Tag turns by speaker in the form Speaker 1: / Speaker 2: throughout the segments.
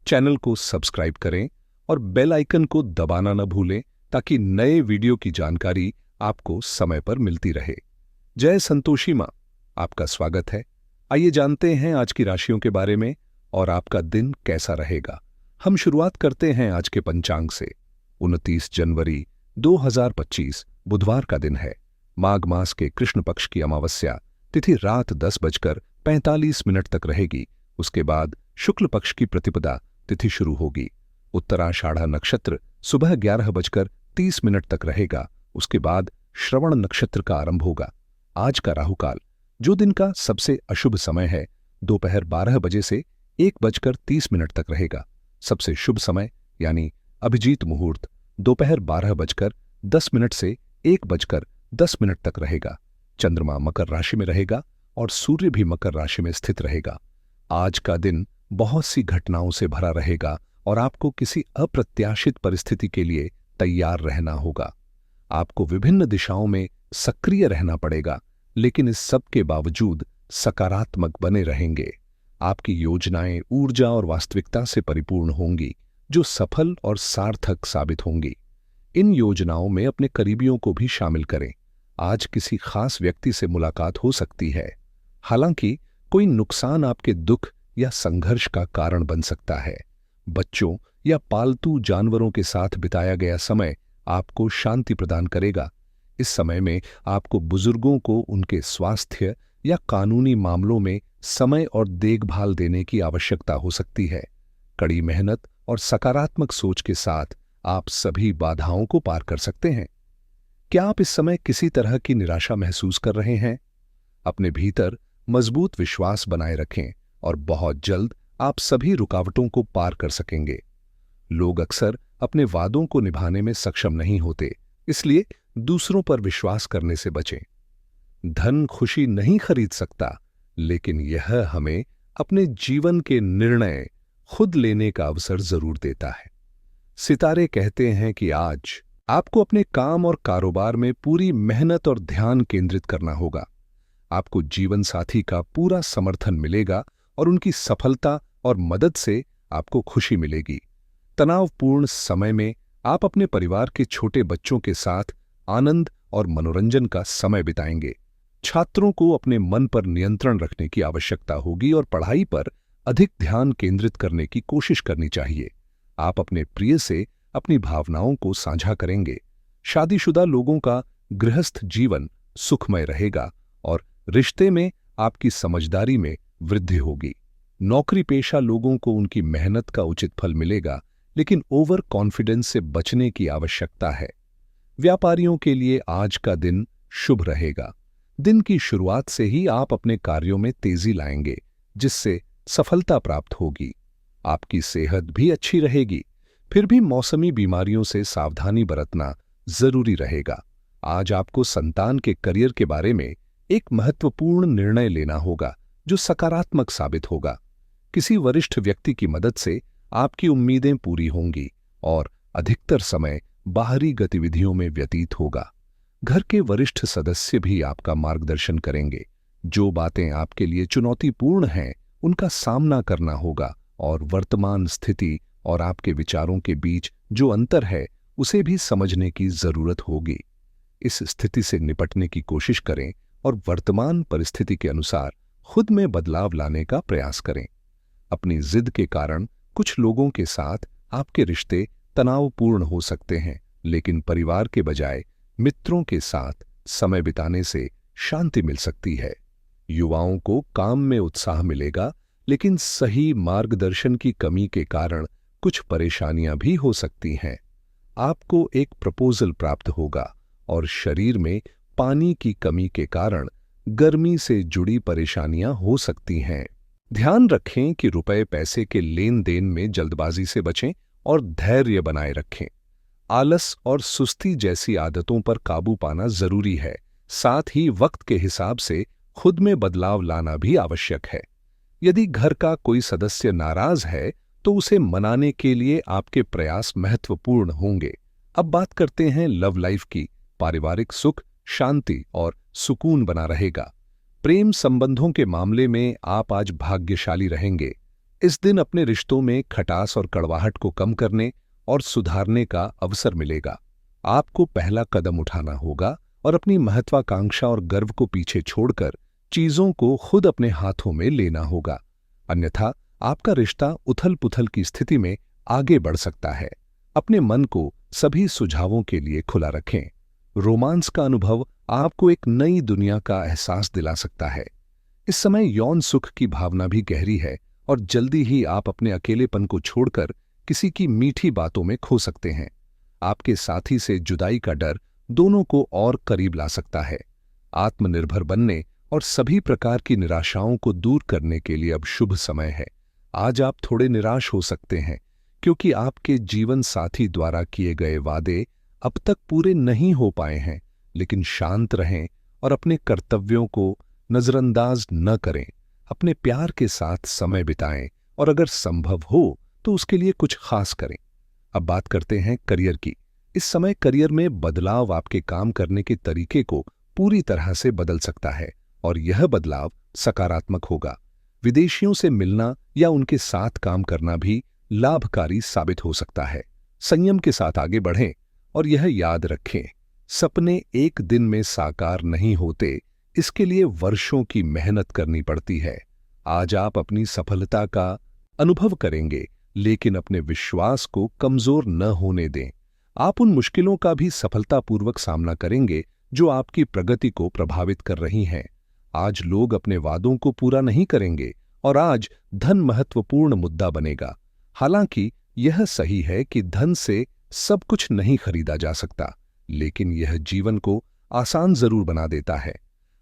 Speaker 1: Channel को subscribe करें और बेल आइकन को दबाना न भूलें ताकि नए वीडियो की जानकारी आपको समय पर मिलती रहे। जय संतोषी माँ, आपका स्वागत है। आइए जानते हैं आज की राशियों के बारे में और आपका दिन कैसा रहेगा। हम शुरुआत करते हैं आज के पंचांग से। 29 जनवरी 2025 बुधवार का दिन है। माघ मास के कृष्ण पक्ष की अमावस्या तिथि रात 10:45 तक रहेगी। उसके बाद शुक्ल पक्ष की प्रतिपदा तिथि शुरू होगी। उत्तराषाढ़ा नक्षत्र सुबह 11:30 तक रहेगा। उसके बाद श्रवण नक्षत्र का आरंभ होगा। आज का राहुकाल, जो दिन का सबसे अशुभ समय है, दोपहर 12 बजे से 1:30 तक रहेगा। सबसे शुभ समय यानी अभिजीत मुहूर्त दोपहर 12:10 से 1:10 तक रहेगा। चंद्रमा मकर राशि में रहेगा और सूर्य भी मकर राशि में स्थित रहेगा। आज का दिन बहुत सी घटनाओं से भरा रहेगा और आपको किसी अप्रत्याशित परिस्थिति के लिए तैयार रहना होगा। आपको विभिन्न दिशाओं में सक्रिय रहना पड़ेगा, लेकिन इस सब के बावजूद सकारात्मक बने रहेंगे। आपकी योजनाएं ऊर्जा और वास्तविकता से परिपूर्ण होंगी, जो सफल और सार्थक साबित होंगी। इन योजनाओं में अपने करीबियों को भी शामिल करें। आज किसी खास व्यक्ति से मुलाकात हो सकती है। हालांकि कोई नुकसान आपके दुख या संघर्ष का कारण बन सकता है। बच्चों या पालतू जानवरों के साथ बिताया गया समय आपको शांति प्रदान करेगा। इस समय में आपको बुजुर्गों को उनके स्वास्थ्य या कानूनी मामलों में समय और देखभाल देने की आवश्यकता हो सकती है। कड़ी मेहनत और सकारात्मक सोच के साथ आप सभी बाधाओं को पार कर सकते हैं। क्या आप इस समय किसी तरह की निराशा महसूस कर रहे हैं? अपने भीतर मजबूत विश्वास बनाए रखें और बहुत जल्द आप सभी रुकावटों को पार कर सकेंगे। लोग अक्सर अपने वादों को निभाने में सक्षम नहीं होते, इसलिए दूसरों पर विश्वास करने से बचें। धन खुशी नहीं खरीद सकता, लेकिन यह हमें अपने जीवन के निर्णय खुद लेने का अवसर जरूर देता है। सितारे कहते हैं कि आज आपको अपने काम और कारोबार में पूरी मेहनत और ध्यान केंद्रित करना होगा। आपको जीवन साथी का पूरा समर्थन मिलेगा और उनकी सफलता और मदद से आपको खुशी मिलेगी। तनावपूर्ण समय में आप अपने परिवार के छोटे बच्चों के साथ आनंद और मनोरंजन का समय बिताएंगे। छात्रों को अपने मन पर नियंत्रण रखने की आवश्यकता होगी और पढ़ाई पर अधिक ध्यान केंद्रित करने की कोशिश करनी चाहिए। आप अपने प्रिय से अपनी भावनाओं को साझा करेंगे। शादीशुदा लोगों का गृहस्थ जीवन सुखमय रहेगा और रिश्ते में आपकी समझदारी में वृद्धि होगी। नौकरी पेशा लोगों को उनकी मेहनत का उचित फल मिलेगा, लेकिन ओवर कॉन्फिडेंस से बचने की आवश्यकता है। व्यापारियों के लिए आज का दिन शुभ रहेगा। दिन की शुरुआत से ही आप अपने कार्यों में तेजी लाएंगे, जिससे सफलता प्राप्त होगी। आपकी सेहत भी अच्छी रहेगी, फिर भी मौसमी बीमारियों से सावधानी बरतना जरूरी रहेगा। आज आपको संतान के करियर के बारे में एक महत्वपूर्ण निर्णय लेना होगा, जो सकारात्मक साबित होगा। किसी वरिष्ठ व्यक्ति की मदद से आपकी उम्मीदें पूरी होंगी और अधिकतर समय बाहरी गतिविधियों में व्यतीत होगा। घर के वरिष्ठ सदस्य भी आपका मार्गदर्शन करेंगे। जो बातें आपके लिए चुनौतीपूर्ण हैं, उनका सामना करना होगा और वर्तमान स्थिति और आपके विचारों के बीच जो अंतर है, उसे भी समझने की जरूरत होगी। इस स्थिति से निपटने की कोशिश करें और वर्तमान परिस्थिति के अनुसार खुद में बदलाव लाने का प्रयास करें। अपनी जिद के कारण कुछ लोगों के साथ आपके रिश्ते तनावपूर्ण हो सकते हैं, लेकिन परिवार के बजाय मित्रों के साथ समय बिताने से शांति मिल सकती है। युवाओं को काम में उत्साह मिलेगा, लेकिन सही मार्गदर्शन की कमी के कारण कुछ परेशानियां भी हो सकती हैं। आपको एक प्रपोजल प्राप्त होगा और शरीर में पानी की कमी के कारण गर्मी से जुड़ी परेशानियां हो सकती हैं। ध्यान रखें कि रुपए पैसे के लेन देन में जल्दबाजी से बचें और धैर्य बनाए रखें। आलस और सुस्ती जैसी आदतों पर काबू पाना जरूरी है। साथ ही वक्त के हिसाब से खुद में बदलाव लाना भी आवश्यक है। यदि घर का कोई सदस्य नाराज है, तो उसे मनाने के लिए आपके प्रयास महत्वपूर्ण होंगे। अब बात करते हैं लव लाइफ की। पारिवारिक सुख, शांति और सुकून बना रहेगा। प्रेम संबंधों के मामले में आप आज भाग्यशाली रहेंगे। इस दिन अपने रिश्तों में खटास और कड़वाहट को कम करने और सुधारने का अवसर मिलेगा। आपको पहला कदम उठाना होगा और अपनी महत्वाकांक्षा और गर्व को पीछे छोड़कर चीजों को खुद अपने हाथों में लेना होगा, अन्यथा आपका रिश्ता उथल-पुथल की स्थिति में आगे बढ़ सकता है। अपने मन को सभी सुझावों के लिए खुला रखें। रोमांस का अनुभव आपको एक नई दुनिया का एहसास दिला सकता है। इस समय यौन सुख की भावना भी गहरी है और जल्दी ही आप अपने अकेलेपन को छोड़कर किसी की मीठी बातों में खो सकते हैं। आपके साथी से जुदाई का डर दोनों को और करीब ला सकता है। आत्मनिर्भर बनने और सभी प्रकार की निराशाओं को दूर करने के लिए अब शुभ समय है। आज आप थोड़े निराश हो सकते हैं क्योंकि आपके जीवन साथी द्वारा किए गए वादे अब तक पूरे नहीं हो पाए हैं, लेकिन शांत रहें और अपने कर्तव्यों को नजरअंदाज न करें। अपने प्यार के साथ समय बिताएं और अगर संभव हो तो उसके लिए कुछ खास करें। अब बात करते हैं करियर की। इस समय करियर में बदलाव आपके काम करने के तरीके को पूरी तरह से बदल सकता है और यह बदलाव सकारात्मक होगा। विदेशियों से मिलना या उनके साथ काम करना भी लाभकारी साबित हो सकता है। संयम के साथ आगे बढ़ें और यह याद रखें, सपने एक दिन में साकार नहीं होते, इसके लिए वर्षों की मेहनत करनी पड़ती है। आज आप अपनी सफलता का अनुभव करेंगे, लेकिन अपने विश्वास को कमजोर न होने दें। आप उन मुश्किलों का भी सफलतापूर्वक सामना करेंगे जो आपकी प्रगति को प्रभावित कर रही हैं। आज लोग अपने वादों को पूरा नहीं करेंगे और आज धन महत्वपूर्ण मुद्दा बनेगा। हालांकि यह सही है कि धन से सब कुछ नहीं खरीदा जा सकता, लेकिन यह जीवन को आसान जरूर बना देता है।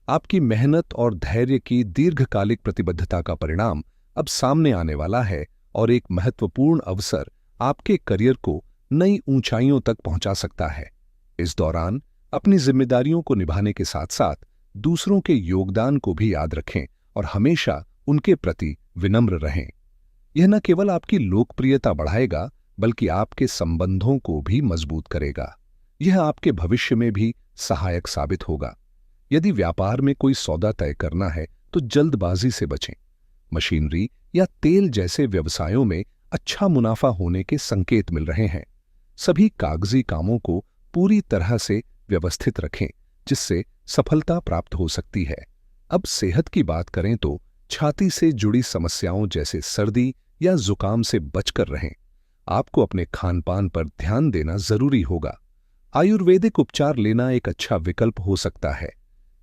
Speaker 1: आपकी मेहनत और धैर्य की दीर्घकालिक प्रतिबद्धता का परिणाम अब सामने आने वाला है और एक महत्वपूर्ण अवसर आपके करियर को नई ऊंचाइयों तक पहुंचा सकता है। इस दौरान अपनी जिम्मेदारियों को निभाने के साथ साथ दूसरों के योगदान को भी याद रखें और हमेशा उनके प्रति विनम्र रहें। यह न केवल आपकी लोकप्रियता बढ़ाएगा, बल्कि आपके संबंधों को भी मजबूत करेगा। यह आपके भविष्य में भी सहायक साबित होगा। यदि व्यापार में कोई सौदा तय करना है तो जल्दबाजी से बचें। मशीनरी या तेल जैसे व्यवसायों में अच्छा मुनाफा होने के संकेत मिल रहे हैं। सभी कागजी कामों को पूरी तरह से व्यवस्थित रखें, जिससे सफलता प्राप्त हो सकती है। अब सेहत की बात करें तो छाती से जुड़ी समस्याओं जैसे सर्दी या जुकाम से बचकर रहें। आपको अपने खानपान पर ध्यान देना जरूरी होगा। आयुर्वेदिक उपचार लेना एक अच्छा विकल्प हो सकता है।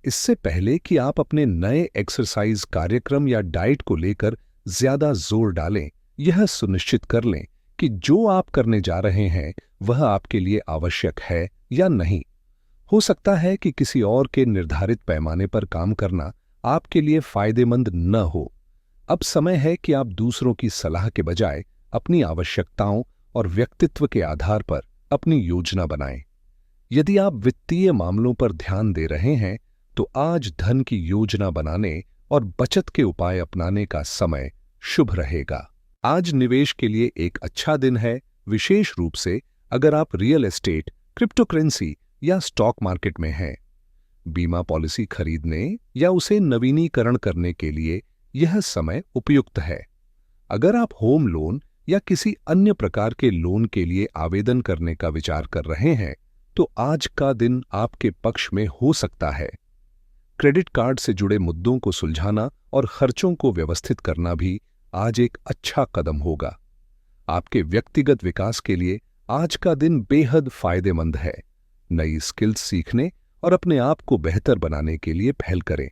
Speaker 1: इससे पहले कि आप अपने नए एक्सरसाइज कार्यक्रम या डाइट को लेकर ज्यादा जोर डालें, यह सुनिश्चित कर लें कि जो आप करने जा रहे हैं वह आपके लिए आवश्यक है या नहीं। हो सकता है कि किसी और के निर्धारित पैमाने पर काम करना आपके लिए फायदेमंद न हो। अब समय है कि आप दूसरों की सलाह के बजाय अपनी आवश्यकताओं और व्यक्तित्व के आधार पर अपनी योजना बनाएं। यदि आप वित्तीय मामलों पर ध्यान दे रहे हैं तो आज धन की योजना बनाने और बचत के उपाय अपनाने का समय शुभ रहेगा। आज निवेश के लिए एक अच्छा दिन है, विशेष रूप से अगर आप रियल एस्टेट, क्रिप्टोकरेंसी या स्टॉक मार्केट में हैं। बीमा पॉलिसी खरीदने या उसे नवीनीकरण करने के लिए यह समय उपयुक्त है। अगर आप होम लोन या किसी अन्य प्रकार के लोन के लिए आवेदन करने का विचार कर रहे हैं तो आज का दिन आपके पक्ष में हो सकता है। क्रेडिट कार्ड से जुड़े मुद्दों को सुलझाना और खर्चों को व्यवस्थित करना भी आज एक अच्छा कदम होगा। आपके व्यक्तिगत विकास के लिए आज का दिन बेहद फायदेमंद है। नई स्किल्स सीखने और अपने आप को बेहतर बनाने के लिए पहल करें।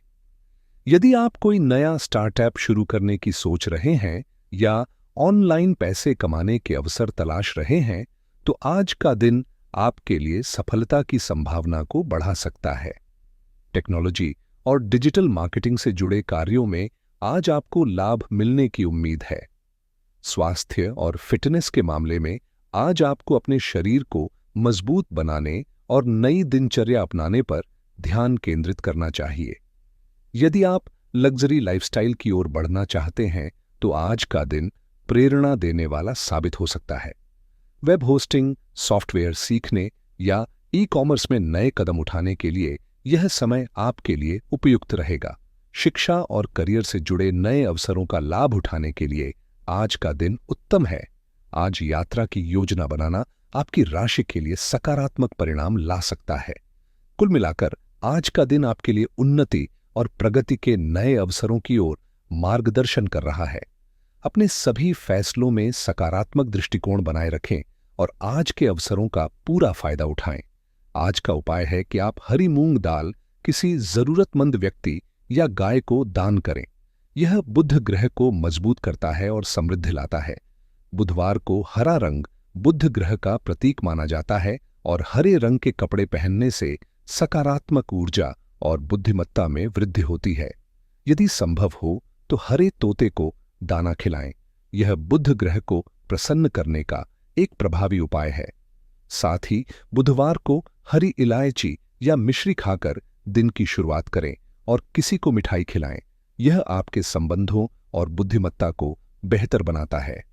Speaker 1: यदि आप कोई नया स्टार्टअप शुरू करने की सोच रहे हैं या ऑनलाइन पैसे कमाने के अवसर तलाश रहे हैं तो आज का दिन आपके लिए सफलता की संभावना को बढ़ा सकता है। टेक्नोलॉजी और डिजिटल मार्केटिंग से जुड़े कार्यों में आज आपको लाभ मिलने की उम्मीद है। स्वास्थ्य और फिटनेस के मामले में आज आपको अपने शरीर को मजबूत बनाने और नई दिनचर्या अपनाने पर ध्यान केंद्रित करना चाहिए। यदि आप लग्जरी लाइफस्टाइल की ओर बढ़ना चाहते हैं तो आज का दिन प्रेरणा देने वाला साबित हो सकता है। वेब होस्टिंग, सॉफ्टवेयर सीखने या ई-कॉमर्स में नए कदम उठाने के लिए यह समय आपके लिए उपयुक्त रहेगा। शिक्षा और करियर से जुड़े नए अवसरों का लाभ उठाने के लिए आज का दिन उत्तम है। आज यात्रा की योजना बनाना आपकी राशि के लिए सकारात्मक परिणाम ला सकता है। कुल मिलाकर आज का दिन आपके लिए उन्नति और प्रगति के नए अवसरों की ओर मार्गदर्शन कर रहा है। अपने सभी फैसलों में सकारात्मक दृष्टिकोण बनाए रखें और आज के अवसरों का पूरा फायदा उठाएं। आज का उपाय है कि आप हरी मूंग दाल किसी जरूरतमंद व्यक्ति या गाय को दान करें। यह बुध ग्रह को मजबूत करता है और समृद्धि लाता है। बुधवार को हरा रंग बुध ग्रह का प्रतीक माना जाता है और हरे रंग के कपड़े पहनने से सकारात्मक ऊर्जा और बुद्धिमत्ता में वृद्धि होती है। यदि संभव हो तो हरे तोते को दाना खिलाएं। यह बुध ग्रह को प्रसन्न करने का एक प्रभावी उपाय है। साथ ही बुधवार को हरी इलायची या मिश्री खाकर दिन की शुरुआत करें और किसी को मिठाई खिलाएं। यह आपके संबंधों और बुद्धिमत्ता को बेहतर बनाता है।